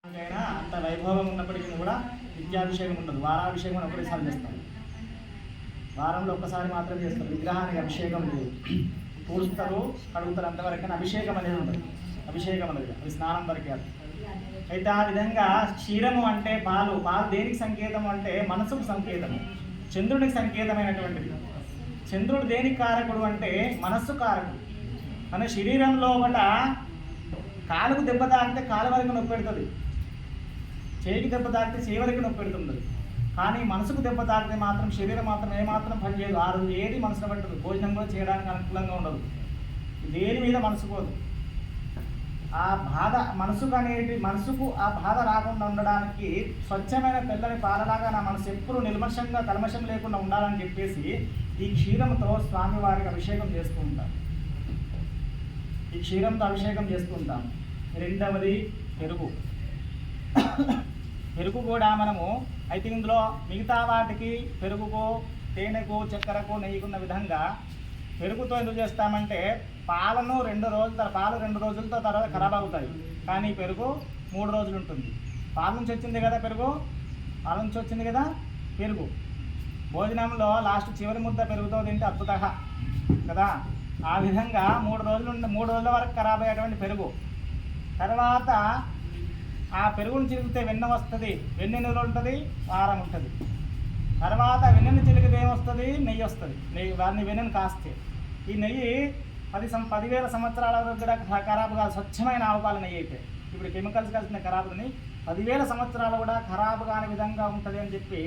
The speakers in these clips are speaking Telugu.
అంత వైభవం ఉన్నప్పటికీ కూడా నిత్యాభిషేకం ఉండదు. వారాభిషేకం ఒకటేసారి చేస్తారు. వారంలో ఒక్కసారి మాత్రమే చేస్తారు. విగ్రహానికి అభిషేకం లేదు. పూస్తారు, కడుగుతారు, అంతవరకు అభిషేకం అనేది ఉండదు. అభిషేకం అనేది అది స్నానం వరకే. అయితే ఆ విధంగా క్షీరము అంటే పాలు దేనికి సంకేతం అంటే మనసుకు సంకేతము, చంద్రుడికి సంకేతమైనటువంటిది. చంద్రుడు దేనికి కారకుడు అంటే మనస్సు కారకుడు. మన శరీరంలో ఒకట కాలుకు దెబ్బ తాకితే కాలు వరకు నొప్పి పెడుతుంది, చేయికి దెబ్బ తాకితే చేయి వరకు నొప్పి పెడుతుంది. కానీ మనసుకు దెబ్బ తాకితే మాత్రం శరీరం మాత్రం ఏమాత్రం పనిచేయదు. ఆ రోజు ఏది మనసులో పెట్టదు, భోజనం కూడా చేయడానికి అనుకూలంగా ఉండదు, దేని మీద మనసు పోదు. ఆ బాధ మనసుకు ఆ బాధ రాకుండా ఉండడానికి స్వచ్ఛమైన తెల్లని పాలలాగా నా మనసు ఎప్పుడు నిర్మషంగా కల్మషం లేకుండా ఉండాలని చెప్పేసి ఈ క్షీరంతో స్వామివారికి అభిషేకం చేస్తూ ఉంటాం. ఈ క్షీరంతో అభిషేకం చేస్తూ ఉంటాం. రెండవది పెరుగు. పెరుగు కూడా మనము అయితే ఇందులో మిగతా వాటికి పెరుగుకో, తేనెకు, చక్కెరకు, నెయ్యికున్న విధంగా పెరుగుతో ఎందుకు చేస్తామంటే పాలు 2 రోజులతో తర్వాత ఖరాబ్ అవుతాయి. కానీ పెరుగు 3 రోజులు ఉంటుంది. పాల నుంచి వచ్చింది కదా పెరుగు. భోజనంలో లాస్ట్ చివరి ముద్ద పెరుగుతో తింటే అద్భుతంగా కదా. ఆ విధంగా 3 రోజుల వరకు ఖరాబ్ అయ్యేటువంటి పెరుగు. తర్వాత ఆ పెరుగును చిలికితే వెన్న వస్తుంది. వెన్న ఎన్ని రోజులు ఉంటుంది? వారం ఉంటుంది. తర్వాత వెన్నెను చిలికితే ఏమొస్తుంది? నెయ్యి వస్తుంది. వారిని వెన్నెను కాస్తే ఈ నెయ్యి 10,000 సంవత్సరాల వరకు కూడా ఖరాబు కాదు. స్వచ్ఛమైన ఆవుపాల నెయ్యి అయితే ఇప్పుడు కెమికల్స్ కలిసిన ఖరాబుని 10,000 సంవత్సరాలు కూడా ఖరాబు కాని విధంగా ఉంటుంది అని చెప్పి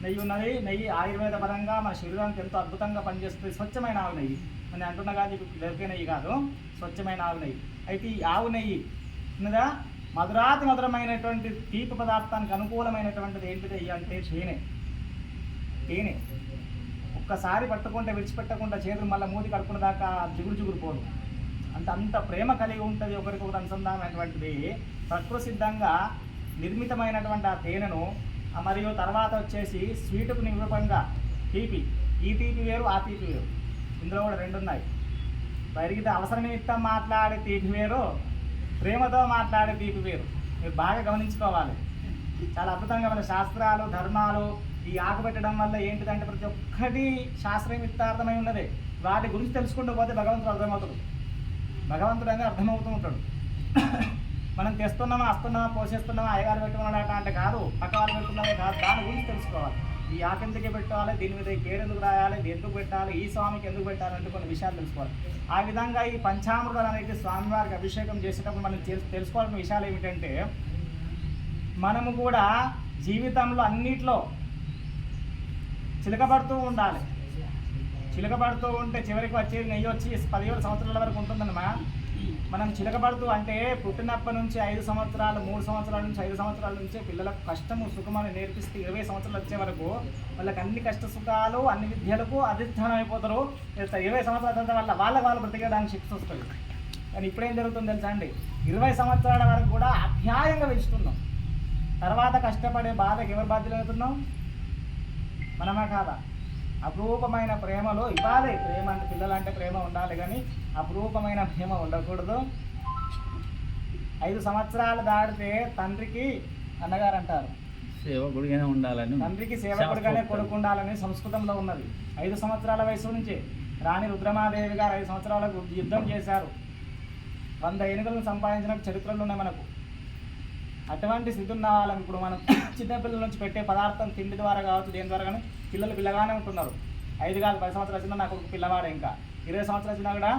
నెయ్యి ఉన్నది. నెయ్యి ఆయుర్వేద పరంగా మన శరీరానికి ఎంతో అద్భుతంగా పనిచేస్తుంది. స్వచ్ఛమైన ఆవు నెయ్యి అని అంటున్నా కానీ ఇప్పుడు దొరికే నెయ్యి కాదు, స్వచ్ఛమైన ఆవు నెయ్యి. అయితే ఈ ఆవు నెయ్యి ఉన్నదా మధురమైనటువంటి తీపి పదార్థానికి అనుకూలమైనటువంటిది ఏంటిది అంటే తేనె. ఒక్కసారి పట్టుకుంటే విడిచిపెట్టకుండా చేతులు మళ్ళీ మూతి కడుక్కున్న దాకా జిగురు పోదు. అంత ప్రేమ కలిగి ఉంటుంది, ఒకరికొకరు అనుసంధానమైనటువంటిది. ప్రకృతి సిద్ధంగా నిర్మితమైనటువంటి ఆ తేనెను మరియు తర్వాత వచ్చేసి స్వీటుకు నిరూపంగా తీపి. ఈ తీపి వేరు, ఆ తీపి వేరు. ఇందులో కూడా 2 ఉన్నాయి. పెరిగితే అవసర నిమిత్తం మాట్లాడే తీపి వేరు, ప్రేమతో మాట్లాడే తీపి వేరు. మీరు బాగా గమనించుకోవాలి. చాలా అద్భుతంగా మన శాస్త్రాలు, ధర్మాలు ఈ ఆకు పెట్టడం వల్ల ఏంటిదంటే ప్రతి ఒక్కటి శాస్త్రయుక్తార్థమై ఉన్నది. వాటి గురించి తెలుసుకుంటూ పోతే భగవంతుడు అర్థమవుతూ ఉంటాడు. మనం తెస్తున్నామా, వస్తున్నామా, పోసేస్తున్నామా, అయ్యగారు పెట్టుకున్నాడట అంటే కాదు, పక్క వాళ్ళు పెట్టుకున్నామే కాదు. దాని గురించి తెలుసుకోవాలి. ఈ ఆకు ఎందుకు పెట్టాలి, దీని మీద ఈ కేడు ఎందుకు రాయాలి, ఇది ఎందుకు పెట్టాలి, ఈ స్వామికి ఎందుకు పెట్టాలంటే కొన్ని విషయాలు తెలుసుకోవాలి. ఆ విధంగా ఈ పంచామృతాలు అనేది స్వామివారికి అభిషేకం చేసేటప్పుడు మనం తెలుసుకోవాల్సిన విషయాలు ఏమిటంటే మనము కూడా జీవితంలో అన్నిట్లో చిలకబడుతూ ఉండాలి. చిలకబడుతూ ఉంటే చివరికి వచ్చేది నెయ్యి వచ్చి 17 సంవత్సరాల వరకు ఉంటుందన్నమా. మనం చిలకబడుతూ అంటే పుట్టినప్పటి నుంచి 5 సంవత్సరాలు, 3 సంవత్సరాల నుంచి 5 సంవత్సరాల నుంచే పిల్లలకు కష్టము సుఖమని నేర్పిస్తే 20 సంవత్సరాలు వచ్చే వరకు వాళ్ళకి అన్ని కష్ట సుఖాలు, అన్ని విద్యలకు అధిష్టానం అయిపోతారు. 20 సంవత్సరాల తర్వాత వాళ్ళు బ్రతికేయడానికి శక్తి వస్తుంది. కానీ ఇప్పుడేం జరుగుతుంది తెలుసా అండి, 20 సంవత్సరాల వరకు కూడా అధ్యాయంగా పెంచుతున్నాం. తర్వాత కష్టపడే బాధకి ఎవరు బాధ్యులు అవుతున్నాం? మనమా కాదా? అపురూపమైన ప్రేమలో ఇవ్వాలి. ప్రేమ అంటే పిల్లలంటే ప్రేమ ఉండాలి, కానీ అపురూపమైన ప్రేమ ఉండకూడదు. 5 సంవత్సరాలు దాటితే తండ్రికి అన్నగారు అంటారు, సేవకుడిగానే ఉండాలని. తండ్రికి సేవకుడిగానే కొడుకు ఉండాలని సంస్కృతంలో ఉన్నది. 5 సంవత్సరాల వయసు నుంచి రాణి రుద్రమాదేవి గారు 5 సంవత్సరాలకు యుద్ధం చేశారు. 100 ఏనుగులను సంపాదించిన చరిత్రలు ఉన్నాయి మనకు. అటువంటి స్థితి ఉన్న వాళ్ళని ఇప్పుడు మనం చిన్నపిల్లల నుంచి పెట్టే పదార్థం తిండి ద్వారా కావచ్చు, దేని ద్వారా కానీ పిల్లలు పిల్లగానే ఉంటున్నారు. 5 కాదు 10 సంవత్సరాలు వచ్చినా నాకు పిల్లవాడు, ఇంకా 20 సంవత్సరాలు వచ్చినా కూడా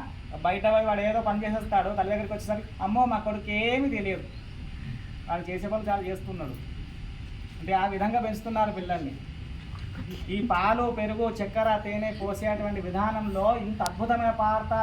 బయట పోయి వాడు ఏదో పని చేసేస్తాడు. తల్లి దగ్గరికి వచ్చేసరికి అమ్మో మా కొడుకు ఏమీ తెలియదు, వాడు చేసే పనులు చాలా చేస్తున్నాడు అంటే ఆ విధంగా పెంచుతున్నారు పిల్లల్ని. ఈ పాలు, పెరుగు, చక్కెర, తేనె పోసేటువంటి విధానంలో ఇంత అద్భుతమైన పదార్థాలు